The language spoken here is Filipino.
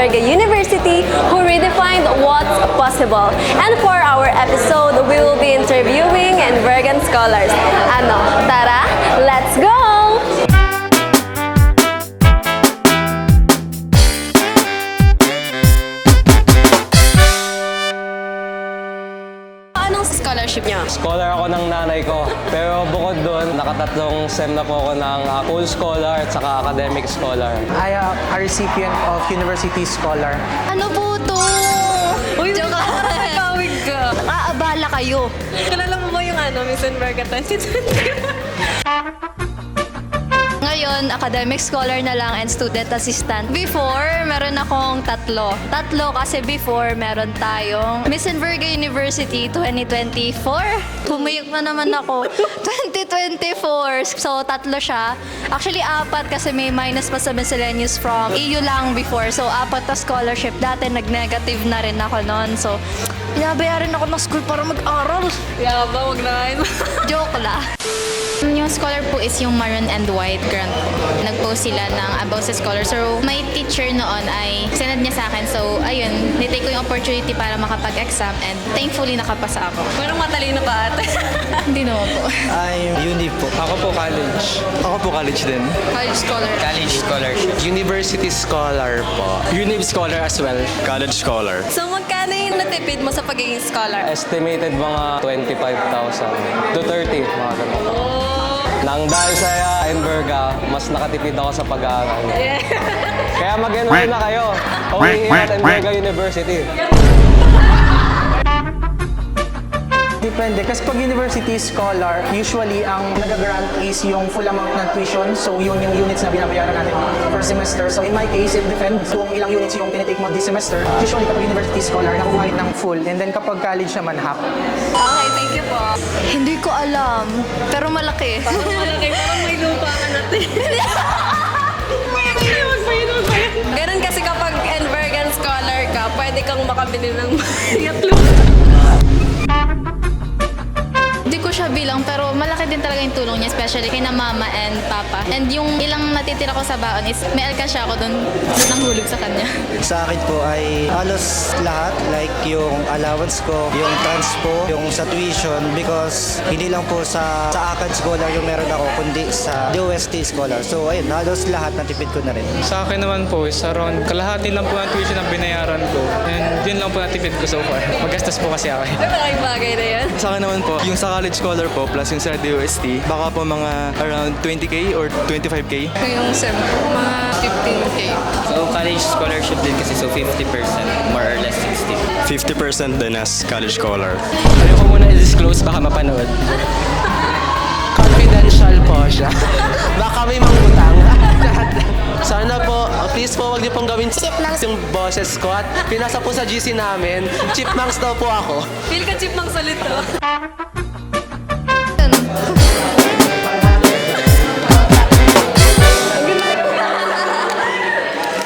Verga University who redefined what's possible. And for our episode, we will be interviewing Envergan scholars. Ano, tara, let's go! Anong scholarship niya? Scholar ako ng nanay ko. Pero bukod doon, nakatatlong SEM na po ako ng full scholar at saka academic scholar. I am a recipient of University Scholar. Ano po to? Uy, joke lang. Nakawig ka. Aabala kayo. Kilala mo ba yung Miss Enverga 2021? Ngayon, academic scholar na lang and student assistant. Before, meron akong tatlo. Tatlo kasi before, meron tayong Miss Enverga University 2024. Pumiyok na naman ako. 2024. So, tatlo siya. Actually, apat kasi may minus pa sa miscellaneous from EU lang before. So, apat na scholarship. Dati, nag-negative na rin ako noon. So, binabayaran ako ng school para mag-aral. Yaba, wag na. Joke lang. Yung scholar po is yung maroon and white grant po. Nag-post sila ng about sa scholar. So, my teacher noon ay sinad niya sa akin. So, ayun, nitake ko yung opportunity para makapag-exam and thankfully nakapasa ako. Parang matalino ka ate. Hindi naman po. I'm uni po. Ako po college. Ako po college din. College scholar. College scholarship. University scholar po. Unib scholar as well. College scholar. So, magkano yung natipid mo sa pagiging scholar? Estimated mga 25,000 to 30, mga ganun. Nang dahil sa Enverga, mas nakatipid ako sa pag-aaral. Kaya mag-enroll na kayo. Only here at Enverga University. Depende. Kasi pag University Scholar, usually ang nag-grant is yung full amount ng tuition. So, yun yung units na binabayaran natin per semester. So, in my case, it depends kung ilang units yung tinitake mo this semester. Usually, kapag University Scholar, nakuha rin ng full. And then, kapag college naman, half. Okay, thank you po. Hindi ko alam, pero malaki. Malaki, parang may lupa ka natin. Ganun kasi kapag Envergan scholar ka, pwede kang makabili ng lupa. Hindi ko siya bilang, pero malaki din talaga yung tulong niya, especially kay na mama and papa. And yung ilang natitira ko sa baon is may alkansya ako doon nang hulog sa kanya. Sa akin po ay halos lahat, like yung allowance ko, yung transpo, yung sa tuition, because hindi lang po sa ACAD scholar yung meron ako, kundi sa DOST scholar. So ayun, halos lahat natipid ko na rin. Sa akin naman po is around kalahati lang po ang tuition na binayaran ko. And yun lang po natipid ko so far. Magastos po kasi ako. Malaking bagay na yan. Sa akin naman po, yung sa college scholar po plus yung sa DOST, baka po mga around 20k or 25k. Yung SEM, mga 15K. So, college scholarship din kasi, so 50%, more or less 60. 50% din as college scholar. Ayoko muna i-disclose, baka mapanood. Confidential po siya. Baka may mangutang. Sana po, please po, wag niyo pong gawin yung boses ko. At pinasa po sa GC namin, chipmunks daw po ako. Feel ka chipmunk sa lito.